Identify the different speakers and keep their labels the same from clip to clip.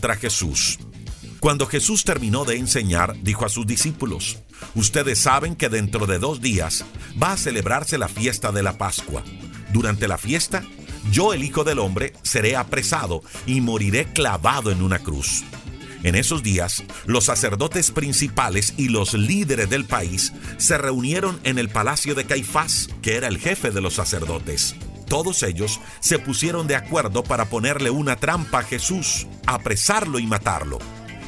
Speaker 1: contra Jesús. Cuando Jesús terminó de enseñar, dijo a sus discípulos: ustedes saben que dentro de 2 días va a celebrarse la fiesta de la Pascua. Durante la fiesta, yo, el Hijo del Hombre, seré apresado y moriré clavado en una cruz. En esos días, los sacerdotes principales y los líderes del país se reunieron en el palacio de Caifás, que era el jefe de los sacerdotes. Todos ellos se pusieron de acuerdo para ponerle una trampa a Jesús, apresarlo y matarlo.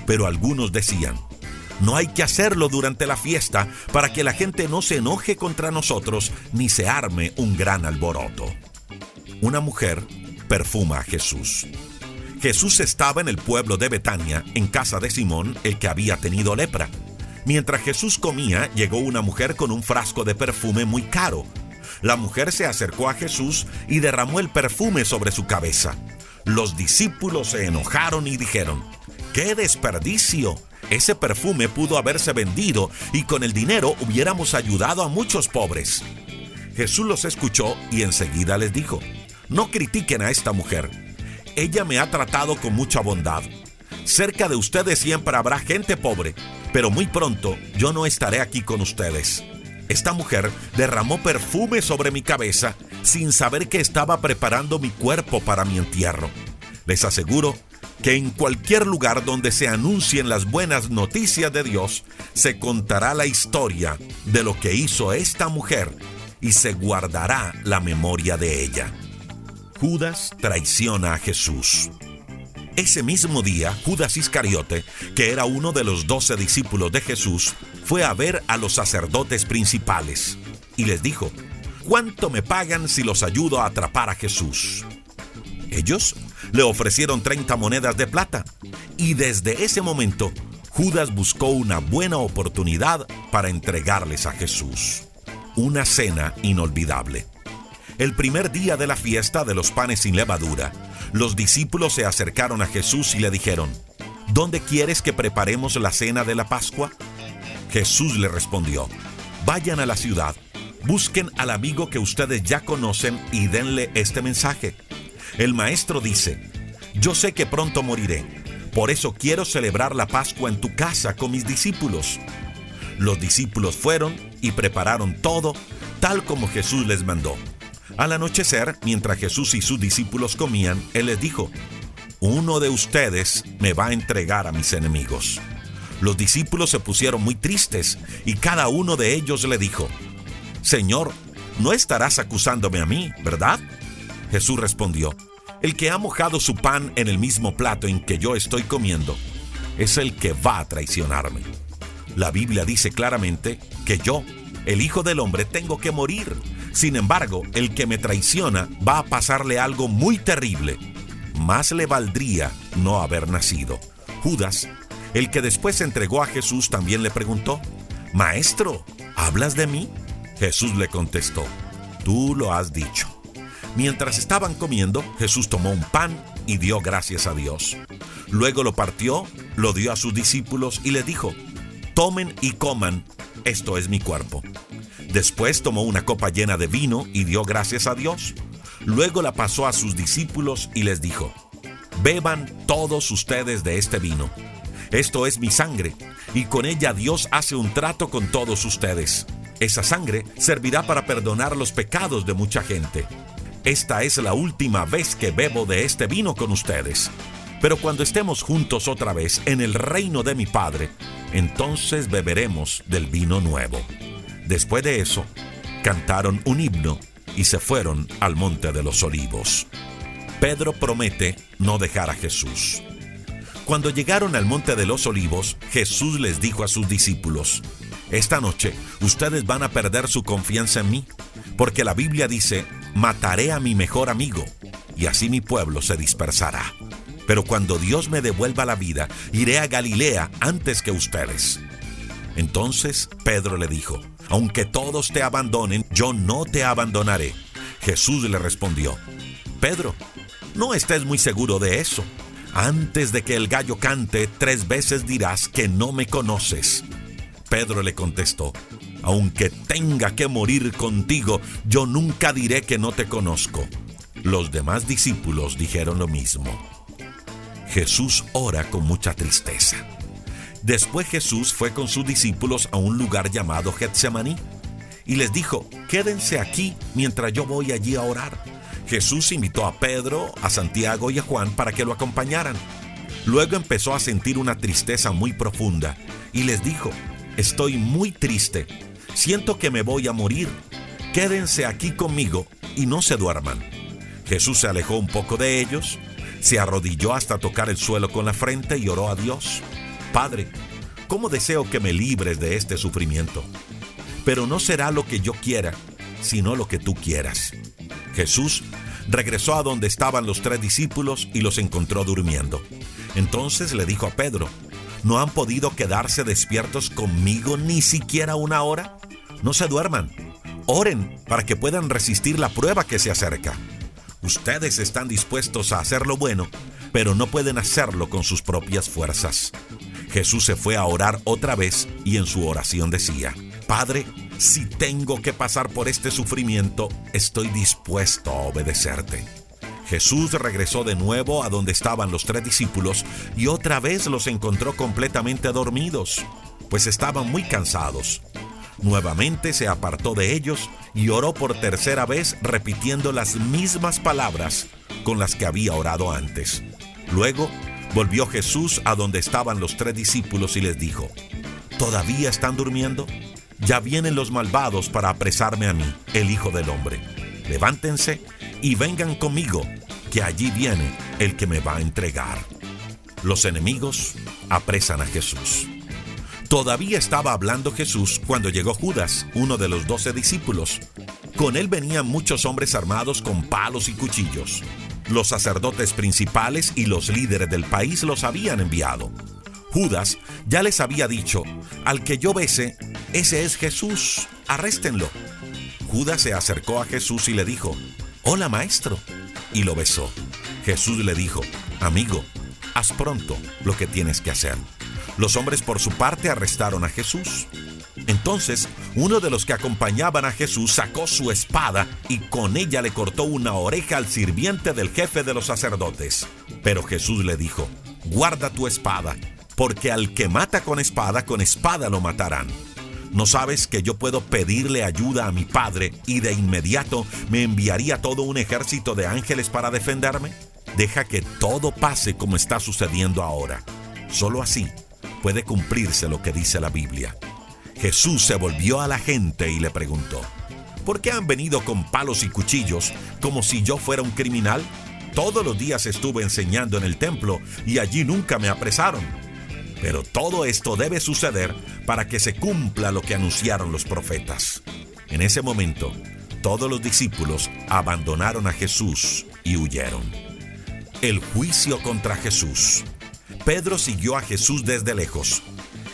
Speaker 1: Pero algunos decían: no hay que hacerlo durante la fiesta para que la gente no se enoje contra nosotros ni se arme un gran alboroto. Una mujer perfuma a Jesús. Jesús estaba en el pueblo de Betania, en casa de Simón, el que había tenido lepra. Mientras Jesús comía, llegó una mujer con un frasco de perfume muy caro. La mujer se acercó a Jesús y derramó el perfume sobre su cabeza. Los discípulos se enojaron y dijeron: ¡qué desperdicio! Ese perfume pudo haberse vendido y con el dinero hubiéramos ayudado a muchos pobres. Jesús los escuchó y enseguida les dijo: no critiquen a esta mujer. Ella me ha tratado con mucha bondad. Cerca de ustedes siempre habrá gente pobre, pero muy pronto yo no estaré aquí con ustedes. Esta mujer derramó perfume sobre mi cabeza sin saber que estaba preparando mi cuerpo para mi entierro. Les aseguro que en cualquier lugar donde se anuncien las buenas noticias de Dios, se contará la historia de lo que hizo esta mujer y se guardará la memoria de ella. Judas traiciona a Jesús. Ese mismo día, Judas Iscariote, que era uno de los 12 discípulos de Jesús, fue a ver a los sacerdotes principales y les dijo: ¿cuánto me pagan si los ayudo a atrapar a Jesús? Ellos le ofrecieron 30 monedas de plata, y desde ese momento Judas buscó una buena oportunidad para entregarles a Jesús. Una cena inolvidable. El primer día de la fiesta de los panes sin levadura, los discípulos se acercaron a Jesús y le dijeron: ¿dónde quieres que preparemos la cena de la Pascua? Jesús le respondió: vayan a la ciudad, busquen al amigo que ustedes ya conocen y denle este mensaje. El maestro dice: yo sé que pronto moriré, por eso quiero celebrar la Pascua en tu casa con mis discípulos. Los discípulos fueron y prepararon todo tal como Jesús les mandó. Al anochecer, mientras Jesús y sus discípulos comían, Él les dijo: uno de ustedes me va a entregar a mis enemigos. Los discípulos se pusieron muy tristes y cada uno de ellos le dijo: Señor, no estarás acusándome a mí, ¿verdad? Jesús respondió: el que ha mojado su pan en el mismo plato en que yo estoy comiendo es el que va a traicionarme. La Biblia dice claramente que yo, el Hijo del Hombre, tengo que morir. Sin embargo, el que me traiciona va a pasarle algo muy terrible. Más le valdría no haber nacido. Judas, el que después entregó a Jesús, también le preguntó: Maestro, ¿hablas de mí? Jesús le contestó: tú lo has dicho. Mientras estaban comiendo, Jesús tomó un pan y dio gracias a Dios. Luego lo partió, lo dio a sus discípulos y les dijo: tomen y coman, esto es mi cuerpo. Después tomó una copa llena de vino y dio gracias a Dios. Luego la pasó a sus discípulos y les dijo: beban todos ustedes de este vino. Esto es mi sangre, y con ella Dios hace un trato con todos ustedes. Esa sangre servirá para perdonar los pecados de mucha gente. Esta es la última vez que bebo de este vino con ustedes. Pero cuando estemos juntos otra vez en el reino de mi Padre, entonces beberemos del vino nuevo. Después de eso, cantaron un himno y se fueron al Monte de los Olivos. Pedro promete no dejar a Jesús. Cuando llegaron al Monte de los Olivos, Jesús les dijo a sus discípulos: esta noche ustedes van a perder su confianza en mí, porque la Biblia dice: mataré a mi mejor amigo, y así mi pueblo se dispersará. Pero cuando Dios me devuelva la vida, iré a Galilea antes que ustedes. Entonces Pedro le dijo: aunque todos te abandonen, yo no te abandonaré. Jesús le respondió: Pedro, no estés muy seguro de eso. Antes de que el gallo cante, 3 veces dirás que no me conoces. Pedro le contestó: aunque tenga que morir contigo, yo nunca diré que no te conozco. Los demás discípulos dijeron lo mismo. Jesús ora con mucha tristeza. Después Jesús fue con sus discípulos a un lugar llamado Getsemaní y les dijo: quédense aquí mientras yo voy allí a orar. Jesús invitó a Pedro, a Santiago y a Juan para que lo acompañaran. Luego empezó a sentir una tristeza muy profunda y les dijo: estoy muy triste, siento que me voy a morir. Quédense aquí conmigo y no se duerman. Jesús se alejó un poco de ellos, se arrodilló hasta tocar el suelo con la frente y oró a Dios: Padre, ¿cómo deseo que me libres de este sufrimiento? Pero no será lo que yo quiera, sino lo que tú quieras. Jesús regresó a donde estaban los 3 discípulos y los encontró durmiendo. Entonces le dijo a Pedro: ¿no han podido quedarse despiertos conmigo ni siquiera una hora? No se duerman, oren para que puedan resistir la prueba que se acerca. Ustedes están dispuestos a hacer lo bueno, pero no pueden hacerlo con sus propias fuerzas. Jesús se fue a orar otra vez y en su oración decía: Padre, si tengo que pasar por este sufrimiento, estoy dispuesto a obedecerte. Jesús regresó de nuevo a donde estaban los 3 discípulos y otra vez los encontró completamente dormidos, pues estaban muy cansados. Nuevamente se apartó de ellos y oró por tercera vez, repitiendo las mismas palabras con las que había orado antes. Luego volvió Jesús a donde estaban los 3 discípulos y les dijo: ¿todavía están durmiendo? Ya vienen los malvados para apresarme a mí, el Hijo del Hombre. Levántense y vengan conmigo, que allí viene el que me va a entregar. Los enemigos apresan a Jesús. Todavía estaba hablando Jesús cuando llegó Judas, uno de los 12 discípulos. Con él venían muchos hombres armados con palos y cuchillos. Los sacerdotes principales y los líderes del país los habían enviado. Judas ya les había dicho: al que yo bese, ese es Jesús, arréstenlo. Judas se acercó a Jesús y le dijo: hola, maestro, y lo besó. Jesús le dijo: amigo, haz pronto lo que tienes que hacer. Los hombres por su parte arrestaron a Jesús. Entonces uno de los que acompañaban a Jesús sacó su espada y con ella le cortó una oreja al sirviente del jefe de los sacerdotes. Pero Jesús le dijo: guarda tu espada, porque al que mata con espada lo matarán. ¿No sabes que yo puedo pedirle ayuda a mi Padre y de inmediato me enviaría todo un ejército de ángeles para defenderme? Deja que todo pase como está sucediendo ahora. Solo así puede cumplirse lo que dice la Biblia. Jesús se volvió a la gente y le preguntó: ¿por qué han venido con palos y cuchillos como si yo fuera un criminal? Todos los días estuve enseñando en el templo y allí nunca me apresaron. Pero todo esto debe suceder para que se cumpla lo que anunciaron los profetas. En ese momento, todos los discípulos abandonaron a Jesús y huyeron. El juicio contra Jesús. Pedro siguió a Jesús desde lejos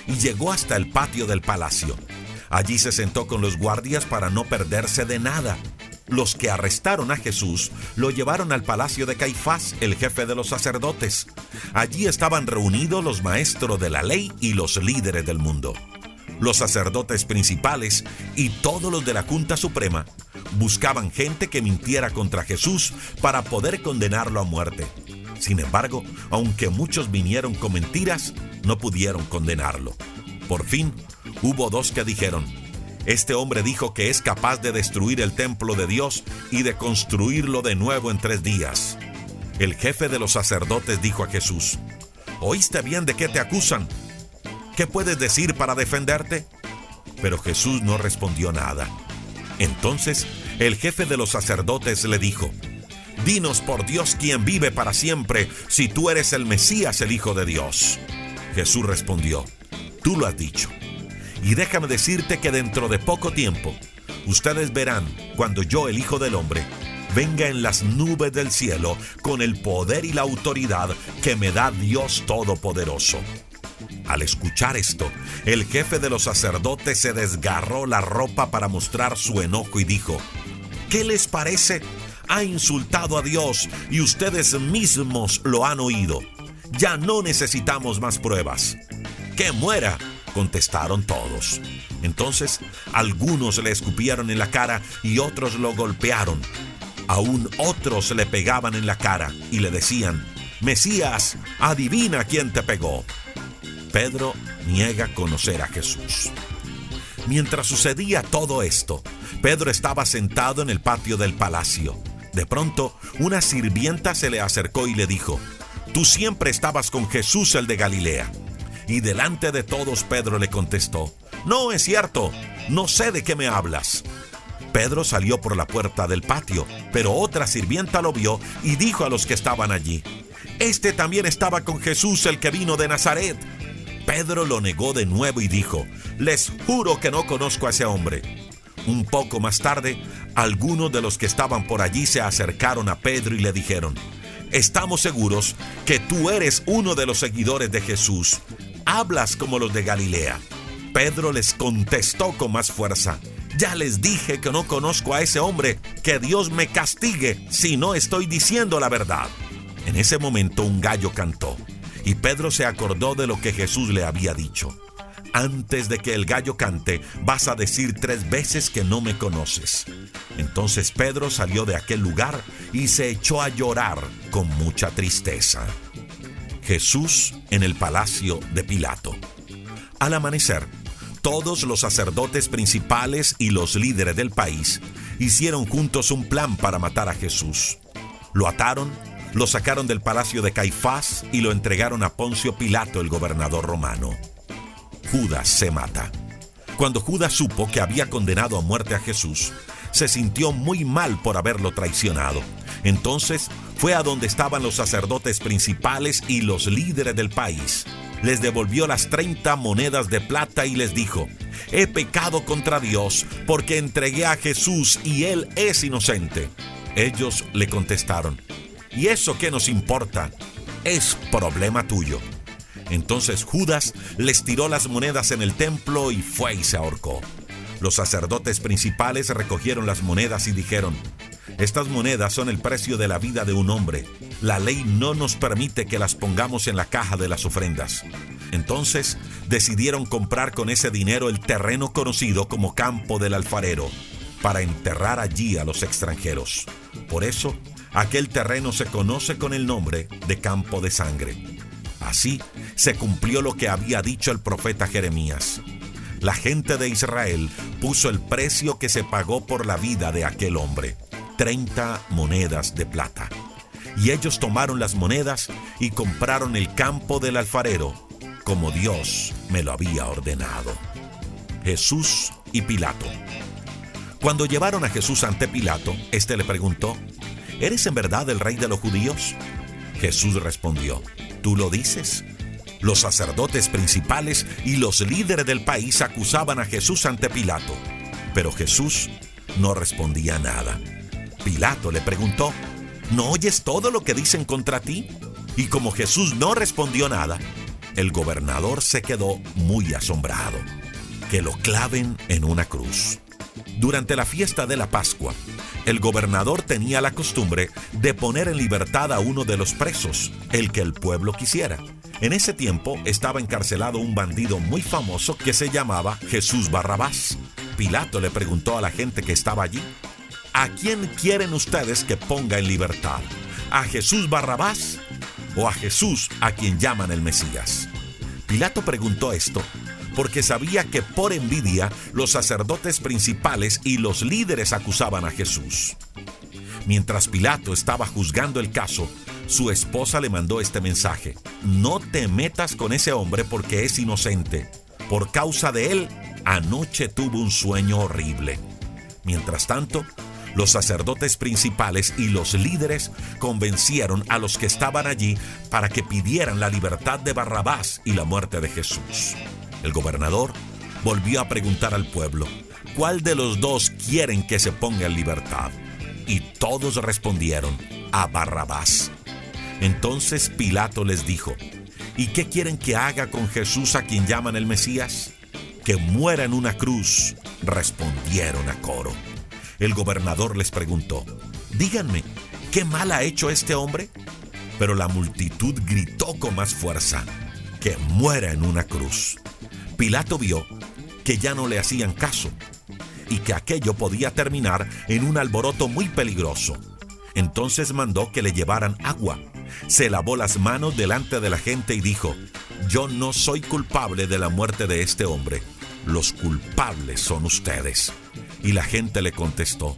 Speaker 1: y llegó hasta el patio del palacio. Allí se sentó con los guardias para no perderse de nada. Los que arrestaron a Jesús lo llevaron al palacio de Caifás, el jefe de los sacerdotes. Allí estaban reunidos los maestros de la ley y los líderes del mundo. Los sacerdotes principales y todos los de la Junta Suprema buscaban gente que mintiera contra Jesús para poder condenarlo a muerte. Sin embargo, aunque muchos vinieron con mentiras, no pudieron condenarlo. Por fin, hubo 2 que dijeron: este hombre dijo que es capaz de destruir el templo de Dios y de construirlo de nuevo en 3 días. El jefe de los sacerdotes dijo a Jesús: ¿oíste bien de qué te acusan? ¿Qué puedes decir para defenderte? Pero Jesús no respondió nada. Entonces, el jefe de los sacerdotes le dijo: dinos por Dios quien vive para siempre, si tú eres el Mesías, el Hijo de Dios. Jesús respondió: tú lo has dicho. Y déjame decirte que dentro de poco tiempo, ustedes verán cuando yo, el Hijo del Hombre, venga en las nubes del cielo con el poder y la autoridad que me da Dios Todopoderoso. Al escuchar esto, el jefe de los sacerdotes se desgarró la ropa para mostrar su enojo y dijo: ¿qué les parece? Ha insultado a Dios y ustedes mismos lo han oído. Ya no necesitamos más pruebas. ¡Que muera!, contestaron todos. Entonces, algunos le escupieron en la cara y otros lo golpearon. Aún otros le pegaban en la cara y le decían: Mesías, adivina quién te pegó. Pedro niega conocer a Jesús. Mientras sucedía todo esto, Pedro estaba sentado en el patio del palacio. De pronto, una sirvienta se le acercó y le dijo: «Tú siempre estabas con Jesús, el de Galilea». Y delante de todos Pedro le contestó: «No es cierto, no sé de qué me hablas». Pedro salió por la puerta del patio, pero otra sirvienta lo vio y dijo a los que estaban allí: «Este también estaba con Jesús, el que vino de Nazaret». Pedro lo negó de nuevo y dijo: «Les juro que no conozco a ese hombre». Un poco más tarde, algunos de los que estaban por allí se acercaron a Pedro y le dijeron: «Estamos seguros que tú eres uno de los seguidores de Jesús. Hablas como los de Galilea». Pedro les contestó con más fuerza: «Ya les dije que no conozco a ese hombre. Que Dios me castigue si no estoy diciendo la verdad». En ese momento un gallo cantó, y Pedro se acordó de lo que Jesús le había dicho: «Antes de que el gallo cante, vas a decir 3 veces que no me conoces». Entonces Pedro salió de aquel lugar y se echó a llorar con mucha tristeza. Jesús en el palacio de Pilato. Al amanecer, todos los sacerdotes principales y los líderes del país hicieron juntos un plan para matar a Jesús. Lo ataron, lo sacaron del palacio de Caifás y lo entregaron a Poncio Pilato, el gobernador romano. Judas se mata. Cuando Judas supo que había condenado a muerte a Jesús, se sintió muy mal por haberlo traicionado. Entonces fue a donde estaban los sacerdotes principales y los líderes del país. Les devolvió las 30 monedas de plata y les dijo: «He pecado contra Dios porque entregué a Jesús y él es inocente». Ellos le contestaron: «¿Y eso qué nos importa? Es problema tuyo». Entonces Judas les tiró las monedas en el templo y fue y se ahorcó. Los sacerdotes principales recogieron las monedas y dijeron: «Estas monedas son el precio de la vida de un hombre. La ley no nos permite que las pongamos en la caja de las ofrendas». Entonces decidieron comprar con ese dinero el terreno conocido como Campo del Alfarero, para enterrar allí a los extranjeros. Por eso, aquel terreno se conoce con el nombre de Campo de Sangre. Así se cumplió lo que había dicho el profeta Jeremías. La gente de Israel puso el precio que se pagó por la vida de aquel hombre: 30 monedas de plata. Y ellos tomaron las monedas y compraron el campo del alfarero, como Dios me lo había ordenado. Jesús y Pilato. Cuando llevaron a Jesús ante Pilato, éste le preguntó: ¿Eres en verdad el rey de los judíos? Jesús respondió: ¿Tú lo dices? Los sacerdotes principales y los líderes del país acusaban a Jesús ante Pilato, pero Jesús no respondía nada. Pilato le preguntó: ¿No oyes todo lo que dicen contra ti? Y como Jesús no respondió nada, el gobernador se quedó muy asombrado. Que lo claven en una cruz. Durante la fiesta de la Pascua, el gobernador tenía la costumbre de poner en libertad a uno de los presos, el que el pueblo quisiera. En ese tiempo estaba encarcelado un bandido muy famoso que se llamaba Jesús Barrabás. Pilato le preguntó a la gente que estaba allí: ¿A quién quieren ustedes que ponga en libertad? ¿A Jesús Barrabás o a Jesús a quien llaman el Mesías? Pilato preguntó esto porque sabía que por envidia los sacerdotes principales y los líderes acusaban a Jesús. Mientras Pilato estaba juzgando el caso, su esposa le mandó este mensaje: no te metas con ese hombre porque es inocente. Por causa de él, anoche tuvo un sueño horrible. Mientras tanto, los sacerdotes principales y los líderes convencieron a los que estaban allí para que pidieran la libertad de Barrabás y la muerte de Jesús. El gobernador volvió a preguntar al pueblo: ¿cuál de los dos quieren que se ponga en libertad? Y todos respondieron: a Barrabás. Entonces Pilato les dijo: ¿y qué quieren que haga con Jesús a quien llaman el Mesías? Que muera en una cruz, respondieron a coro. El gobernador les preguntó: díganme, ¿qué mal ha hecho este hombre? Pero la multitud gritó con más fuerza: que muera en una cruz. Pilato vio que ya no le hacían caso y que aquello podía terminar en un alboroto muy peligroso. Entonces mandó que le llevaran agua Se lavó las manos delante de la gente y dijo: yo no soy culpable de la muerte de este hombre. Los culpables son ustedes. Y la gente le contestó: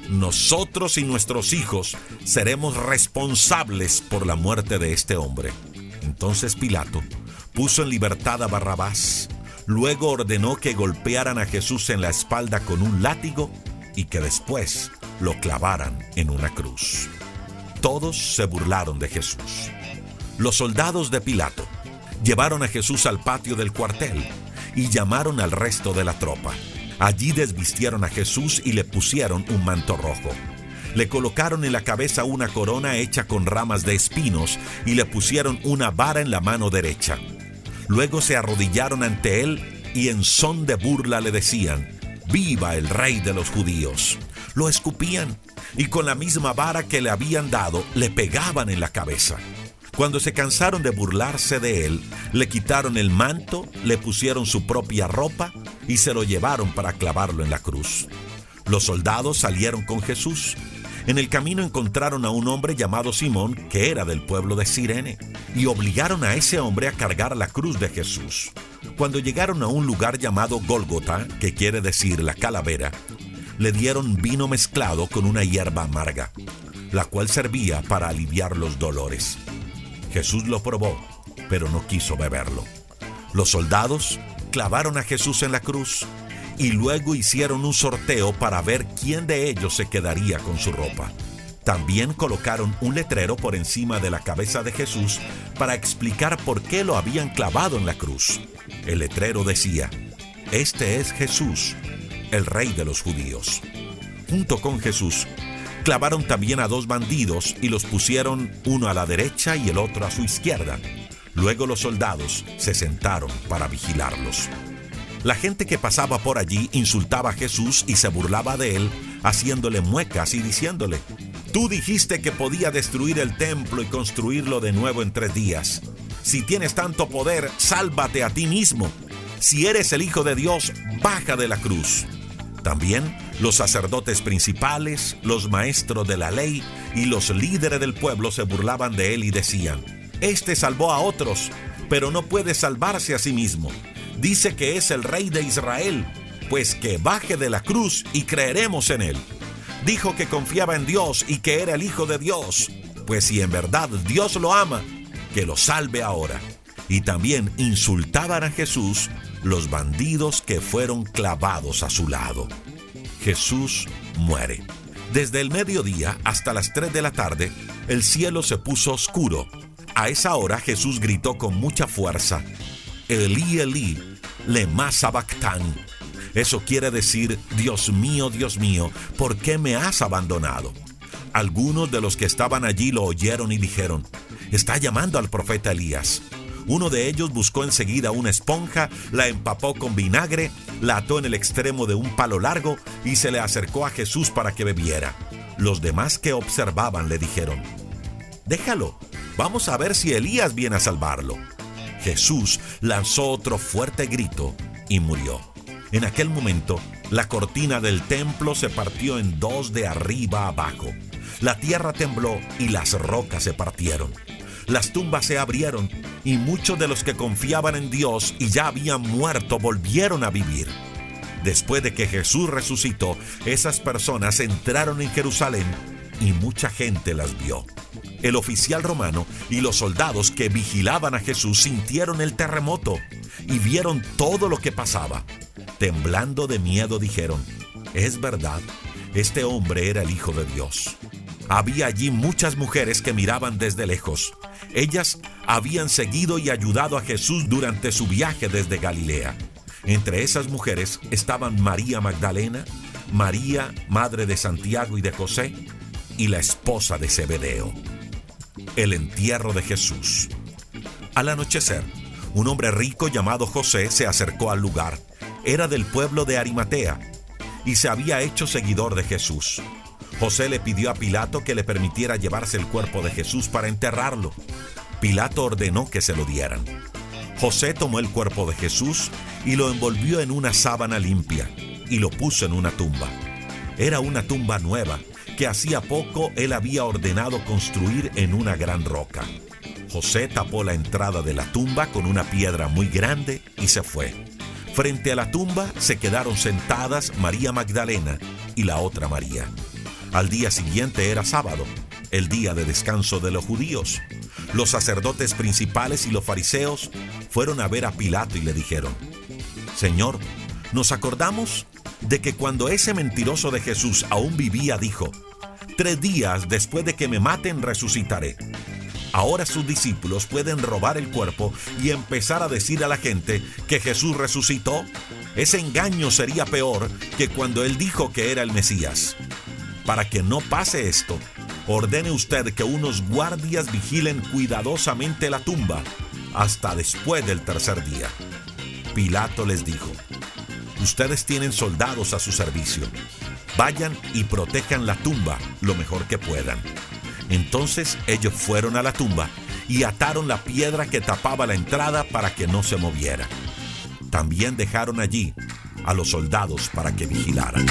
Speaker 1: nosotros y nuestros hijos seremos responsables por la muerte de este hombre. Entonces Pilato puso en libertad a Barrabás. Luego ordenó que golpearan a Jesús en la espalda con un látigo y que después lo clavaran en una cruz. Todos se burlaron de Jesús. Los soldados de Pilato llevaron a Jesús al patio del cuartel y llamaron al resto de la tropa. Allí desvistieron a Jesús y le pusieron un manto rojo. Le colocaron en la cabeza una corona hecha con ramas de espinos y le pusieron una vara en la mano derecha. Luego se arrodillaron ante él y en son de burla le decían: ¡viva el rey de los judíos! Lo escupían y con la misma vara que le habían dado le pegaban en la cabeza. Cuando se cansaron de burlarse de él, le quitaron el manto, le pusieron su propia ropa y se lo llevaron para clavarlo en la cruz. Los soldados salieron con Jesús. En el camino encontraron a un hombre llamado Simón, que era del pueblo de Cirene, y obligaron a ese hombre a cargar la cruz de Jesús. Cuando llegaron a un lugar llamado Gólgota, que quiere decir la calavera, le dieron vino mezclado con una hierba amarga, la cual servía para aliviar los dolores. Jesús lo probó, pero no quiso beberlo. Los soldados clavaron a Jesús en la cruz y luego hicieron un sorteo para ver quién de ellos se quedaría con su ropa. También colocaron un letrero por encima de la cabeza de Jesús para explicar por qué lo habían clavado en la cruz. El letrero decía: este es Jesús, el rey de los judíos. Junto con Jesús, clavaron también a 2 bandidos y los pusieron uno a la derecha y el otro a su izquierda. Luego los soldados se sentaron para vigilarlos. La gente que pasaba por allí insultaba a Jesús y se burlaba de él, haciéndole muecas y diciéndole: tú dijiste que podía destruir el templo y construirlo de nuevo en 3 días. Si tienes tanto poder, sálvate a ti mismo. Si eres el Hijo de Dios, baja de la cruz. También los sacerdotes principales, los maestros de la ley y los líderes del pueblo se burlaban de él y decían: este salvó a otros, pero no puede salvarse a sí mismo. Dice que es el rey de Israel, pues que baje de la cruz y creeremos en él. Dijo que confiaba en Dios y que era el Hijo de Dios, pues si en verdad Dios lo ama, que lo salve ahora. Y también insultaban a Jesús los bandidos que fueron clavados a su lado. Jesús muere. Desde el mediodía hasta las 3 de la tarde, el cielo se puso oscuro. A esa hora Jesús gritó con mucha fuerza: Elí, Elí, lema sabactani. Eso quiere decir: Dios mío, ¿por qué me has abandonado? Algunos de los que estaban allí lo oyeron y dijeron: está llamando al profeta Elías. Uno de ellos buscó enseguida una esponja, la empapó con vinagre, la ató en el extremo de un palo largo y se le acercó a Jesús para que bebiera. Los demás que observaban le dijeron: déjalo, vamos a ver si Elías viene a salvarlo. Jesús lanzó otro fuerte grito y murió. En aquel momento, la cortina del templo se partió en 2 de arriba a abajo. La tierra tembló y las rocas se partieron. Las tumbas se abrieron y muchos de los que confiaban en Dios y ya habían muerto volvieron a vivir. Después de que Jesús resucitó, esas personas entraron en Jerusalén y mucha gente las vio. El oficial romano y los soldados que vigilaban a Jesús sintieron el terremoto y vieron todo lo que pasaba. Temblando de miedo dijeron: es verdad, este hombre era el Hijo de Dios. Había allí muchas mujeres que miraban desde lejos. Ellas habían seguido y ayudado a Jesús durante su viaje desde Galilea. Entre esas mujeres estaban María Magdalena, María, madre de Santiago y de José, y la esposa de Zebedeo. El entierro de Jesús. Al anochecer, un hombre rico llamado José se acercó al lugar. Era del pueblo de Arimatea y se había hecho seguidor de Jesús. José le pidió a Pilato que le permitiera llevarse el cuerpo de Jesús para enterrarlo. Pilato ordenó que se lo dieran. José tomó el cuerpo de Jesús y lo envolvió en una sábana limpia y lo puso en una tumba. Era una tumba nueva que hacía poco él había ordenado construir en una gran roca. José tapó la entrada de la tumba con una piedra muy grande y se fue. Frente a la tumba se quedaron sentadas María Magdalena y la otra María. Al día siguiente era sábado, el día de descanso de los judíos. Los sacerdotes principales y los fariseos fueron a ver a Pilato y le dijeron: Señor, nos acordamos de que cuando ese mentiroso de Jesús aún vivía dijo: 3 días después de que me maten resucitaré. Ahora sus discípulos pueden robar el cuerpo y empezar a decir a la gente que Jesús resucitó. Ese engaño sería peor que cuando él dijo que era el Mesías. Para que no pase esto, ordene usted que unos guardias vigilen cuidadosamente la tumba hasta después del 3er día. Pilato les dijo: Ustedes tienen soldados a su servicio. Vayan y protejan la tumba lo mejor que puedan. Entonces ellos fueron a la tumba y ataron la piedra que tapaba la entrada para que no se moviera. También dejaron allí a los soldados para que vigilaran.